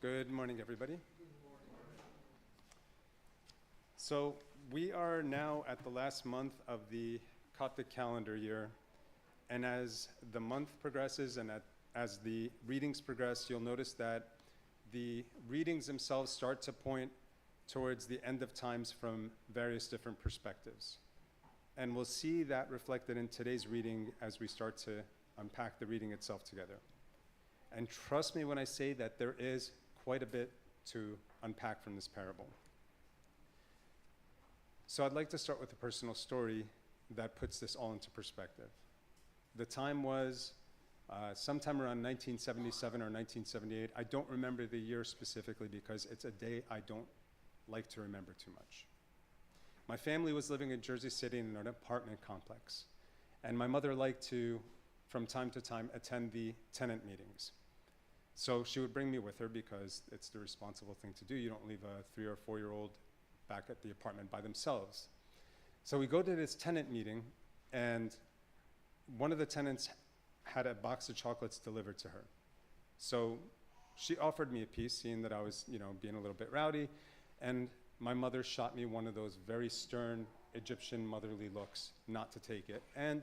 Good morning, everybody. So we are now at the last month of the Coptic calendar year, and as the month progresses and as the readings progress, you'll notice that the readings themselves start to point towards the end of times from various different perspectives. And we'll see that reflected in today's reading as we start to unpack the reading itself together. And trust me when I say that there is quite a bit to unpack from this parable. So I'd like to start with a personal story that puts this all into perspective. The time was sometime around 1977 or 1978. I don't remember the year specifically because it's a day I don't like to remember too much. My family was living in Jersey City in an apartment complex, and my mother liked to, from time to time, attend the tenant meetings. So she would bring me with her because it's the responsible thing to do. You don't leave a 3 or 4-year-old back at the apartment by themselves. So we go to this tenant meeting, and one of the tenants had a box of chocolates delivered to her. So she offered me a piece, seeing that I was, being a little bit rowdy, and my mother shot me one of those very stern Egyptian motherly looks not to take it. And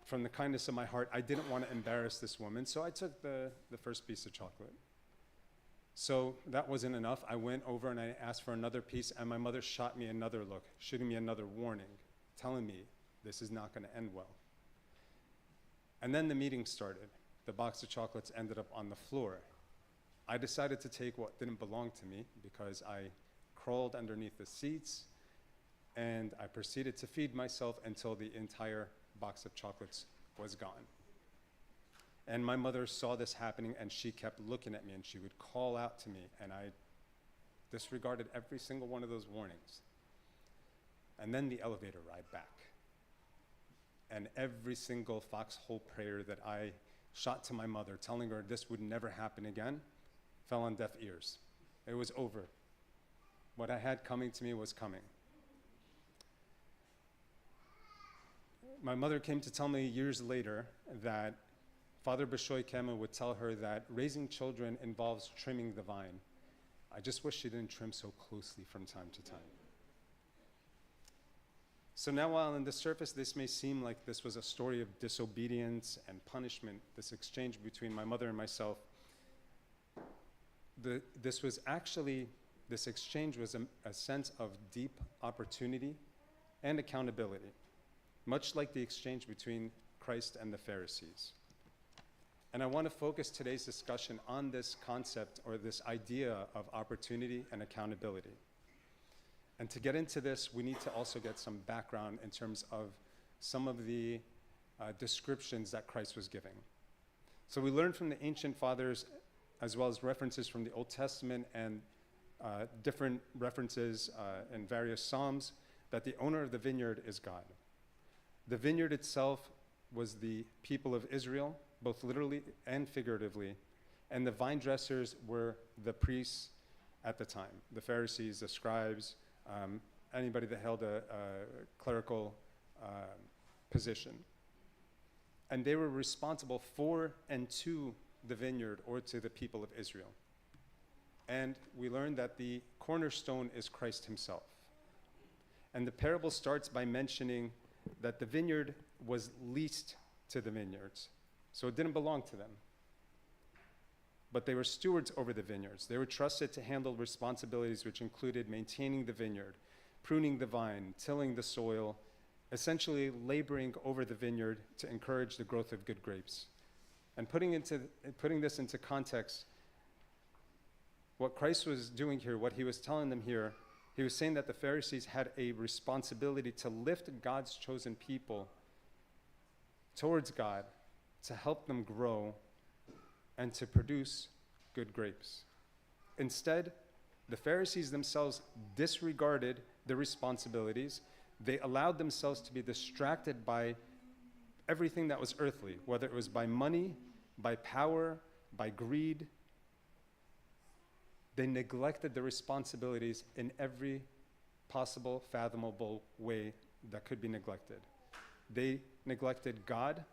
from the kindness of my heart, I didn't want to embarrass this woman, so I took the first piece of chocolate. So that wasn't enough. I went over and I asked for another piece, and my mother shot me another look, shooting me another warning, telling me this is not going to end well. And then the meeting started. The box of chocolates ended up on the floor. I decided to take what didn't belong to me because I crawled underneath the seats, and I proceeded to feed myself until the entire box of chocolates was gone. And my mother saw this happening, and she kept looking at me, and she would call out to me, and I disregarded every single one of those warnings. And then the elevator ride back. And every single foxhole prayer that I shot to my mother, telling her this would never happen again, fell on deaf ears. It was over. What I had coming to me was coming. My mother came to tell me years later that Father Bishoy Kema would tell her that raising children involves trimming the vine. I just wish she didn't trim so closely from time to time. So now, while on the surface this may seem like this was a story of disobedience and punishment, this exchange between my mother and myself, this exchange was a sense of deep opportunity and accountability, much like the exchange between Christ and the Pharisees. And I want to focus today's discussion on this concept or this idea of opportunity and accountability. And to get into this, we need to also get some background in terms of some of the descriptions that Christ was giving. So we learned from the ancient fathers, as well as references from the Old Testament and different references in various Psalms, that the owner of the vineyard is God. The vineyard itself was the people of Israel, both literally and figuratively, and the vine dressers were the priests at the time, the Pharisees, the scribes, anybody that held a clerical position. And they were responsible for and to the vineyard or to the people of Israel. And we learned that the cornerstone is Christ himself. And the parable starts by mentioning that the vineyard was leased to the vineyards. So it didn't belong to them. But they were stewards over the vineyards. They were trusted to handle responsibilities which included maintaining the vineyard, pruning the vine, tilling the soil, essentially laboring over the vineyard to encourage the growth of good grapes. And putting this into context, what Christ was doing here, what he was telling them here, he was saying that the Pharisees had a responsibility to lift God's chosen people towards God, to help them grow and to produce good grapes. Instead, the Pharisees themselves disregarded the responsibilities. They allowed themselves to be distracted by everything that was earthly, whether it was by money, by power, by greed. They neglected the responsibilities in every possible, fathomable way that could be neglected. They neglected God.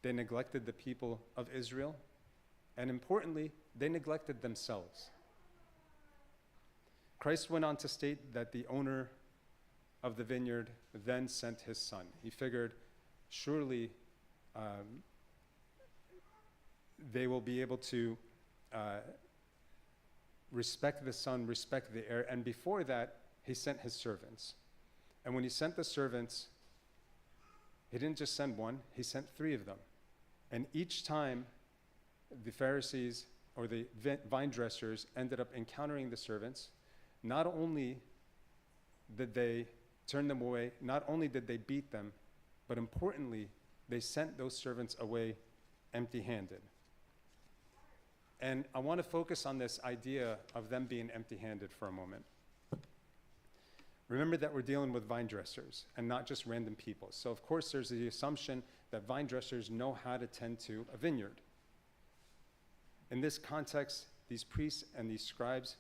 They neglected the people of Israel. And importantly, they neglected themselves. Christ went on to state that the owner of the vineyard then sent his son. He figured, surely they will be able to respect the son, respect the heir. And before that, he sent his servants. And when he sent the servants, he didn't just send one, he sent 3 of them. And each time the Pharisees or the vine dressers ended up encountering the servants, not only did they turn them away, not only did they beat them, but importantly, they sent those servants away empty-handed. And I want to focus on this idea of them being empty-handed for a moment. Remember that we're dealing with vine dressers and not just random people. So of course there's the assumption that vine dressers know how to tend to a vineyard. In this context, these priests and these scribes,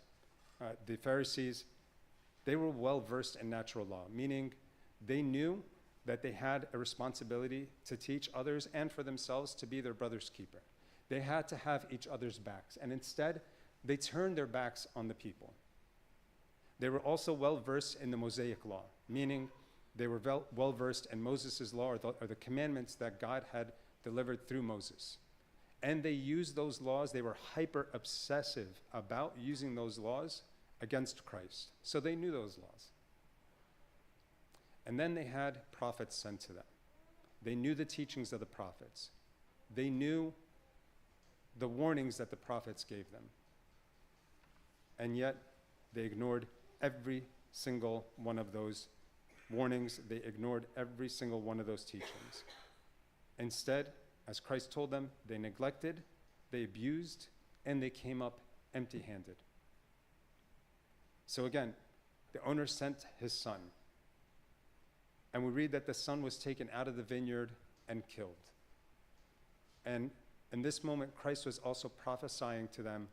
the Pharisees, they were well versed in natural law, meaning they knew that they had a responsibility to teach others and for themselves to be their brother's keeper. They had to have each other's backs, and instead, they turned their backs on the people. They were also well versed in the Mosaic law, meaning they were well versed in Moses' law or the commandments that God had delivered through Moses. And they used those laws, they were hyper obsessive about using those laws against Christ. So they knew those laws. And then they had prophets sent to them. They knew the teachings of the prophets. They knew the warnings that the prophets gave them. And yet, they ignored every single one of those warnings. They ignored every single one of those teachings. Instead, as Christ told them, they neglected, they abused, and they came up empty-handed. So again, the owner sent his son. And we read that the son was taken out of the vineyard and killed. And in this moment, Christ was also prophesying to them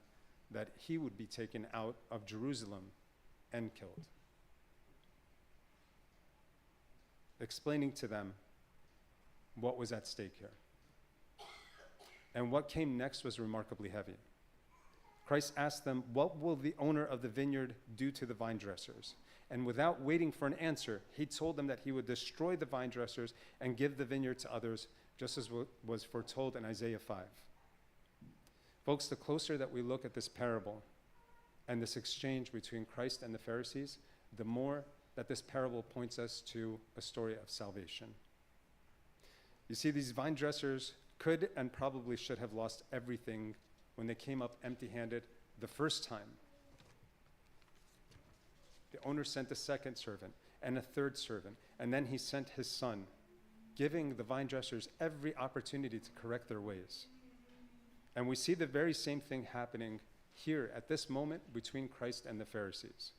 that he would be taken out of Jerusalem and killed. Explaining to them what was at stake here. And what came next was remarkably heavy. Christ asked them, "What will the owner of the vineyard do to the vine dressers?" And without waiting for an answer, he told them that he would destroy the vine dressers and give the vineyard to others, just as was foretold in Isaiah 5. Folks, the closer that we look at this parable and this exchange between Christ and the Pharisees, the more that this parable points us to a story of salvation. You see, these vine dressers could and probably should have lost everything when they came up empty-handed the first time. The owner sent a second servant and a third servant, and then he sent his son, giving the vine dressers every opportunity to correct their ways. And we see the very same thing happening here at this moment between Christ and the Pharisees.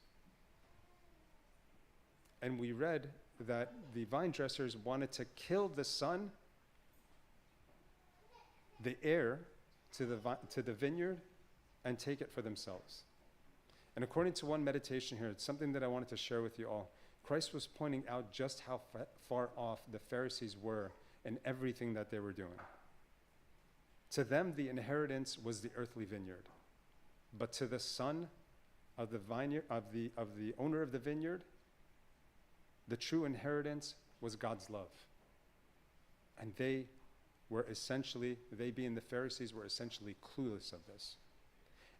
And we read that the vine dressers wanted to kill the son, the heir to the vineyard, and take it for themselves. And according to one meditation here, it's something that I wanted to share with you all. Christ was pointing out just how far off the Pharisees were in everything that they were doing. To them, the inheritance was the earthly vineyard. But to the son of the vineyard, of the owner of the vineyard, the true inheritance was God's love. And they being the Pharisees, were essentially clueless of this.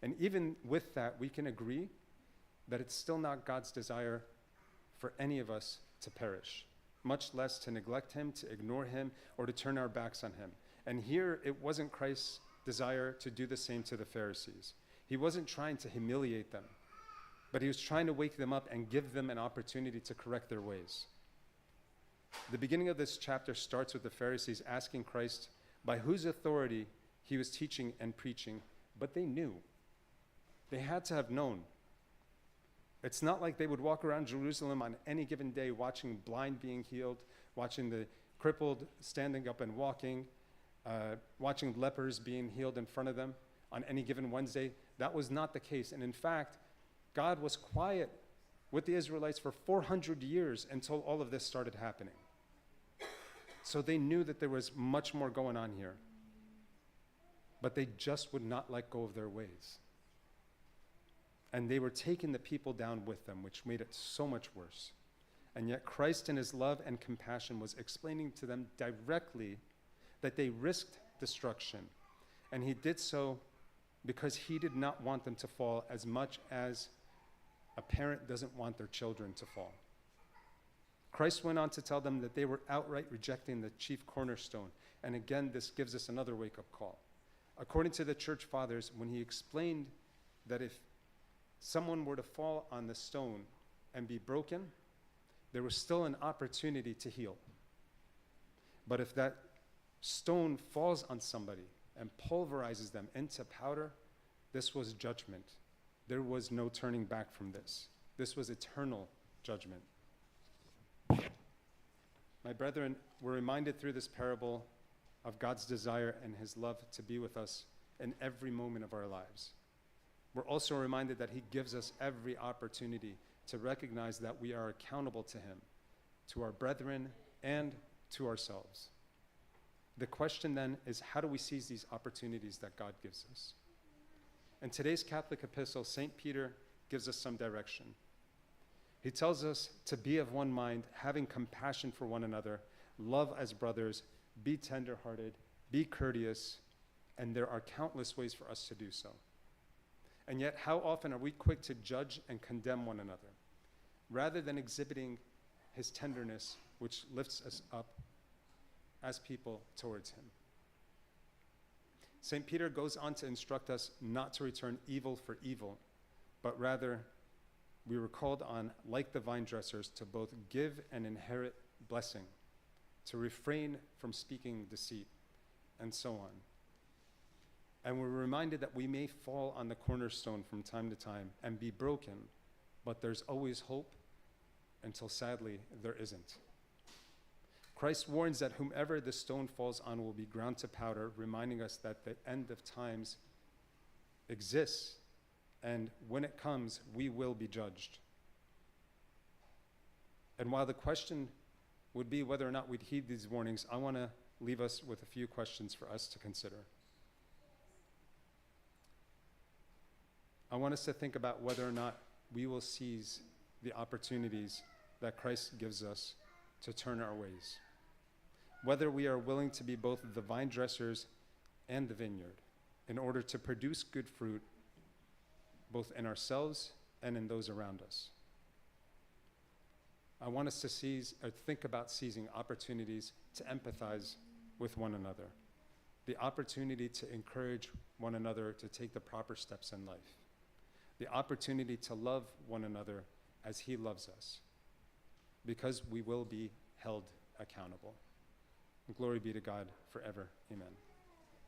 And even with that, we can agree that it's still not God's desire for any of us to perish, much less to neglect him, to ignore him, or to turn our backs on him. And here, it wasn't Christ's desire to do the same to the Pharisees. He wasn't trying to humiliate them, but he was trying to wake them up and give them an opportunity to correct their ways. The beginning of this chapter starts with the Pharisees asking Christ by whose authority he was teaching and preaching, but they knew. They had to have known. It's not like they would walk around Jerusalem on any given day watching blind being healed, watching the crippled standing up and walking, watching lepers being healed in front of them on any given Wednesday. That was not the case. And in fact, God was quiet with the Israelites for 400 years until all of this started happening. So they knew that there was much more going on here. but they just would not let go of their ways. And they were taking the people down with them, which made it so much worse. And yet Christ in his love and compassion was explaining to them directly that they risked destruction. And he did so because he did not want them to fall as much as a parent doesn't want their children to fall. Christ went on to tell them that they were outright rejecting the chief cornerstone. And again, this gives us another wake-up call. According to the church fathers, when he explained that if someone were to fall on the stone and be broken, there was still an opportunity to heal. But if that stone falls on somebody and pulverizes them into powder, this was judgment. There was no turning back from this. This was eternal judgment. My brethren, we're reminded through this parable of God's desire and his love to be with us in every moment of our lives. We're also reminded that he gives us every opportunity to recognize that we are accountable to him, to our brethren, and to ourselves. The question then is, how do we seize these opportunities that God gives us? In today's Catholic epistle, St. Peter gives us some direction. He tells us to be of one mind, having compassion for one another, love as brothers, be tenderhearted, be courteous, and there are countless ways for us to do so. And yet, how often are we quick to judge and condemn one another, rather than exhibiting his tenderness, which lifts us up as people towards him? St. Peter goes on to instruct us not to return evil for evil, but rather we were called on, like the vine dressers, to both give and inherit blessing, to refrain from speaking deceit, and so on. And we're reminded that we may fall on the cornerstone from time to time and be broken, but there's always hope until sadly there isn't. Christ warns that whomever the stone falls on will be ground to powder, reminding us that the end of times exists, and when it comes, we will be judged. And while the question would be whether or not we'd heed these warnings, I want to leave us with a few questions for us to consider. I want us to think about whether or not we will seize the opportunities that Christ gives us to turn our ways. Whether we are willing to be both the vine dressers and the vineyard in order to produce good fruit both in ourselves and in those around us. I want us to think about seizing opportunities to empathize with one another, the opportunity to encourage one another to take the proper steps in life, the opportunity to love one another as he loves us, because we will be held accountable. Glory be to God forever. Amen.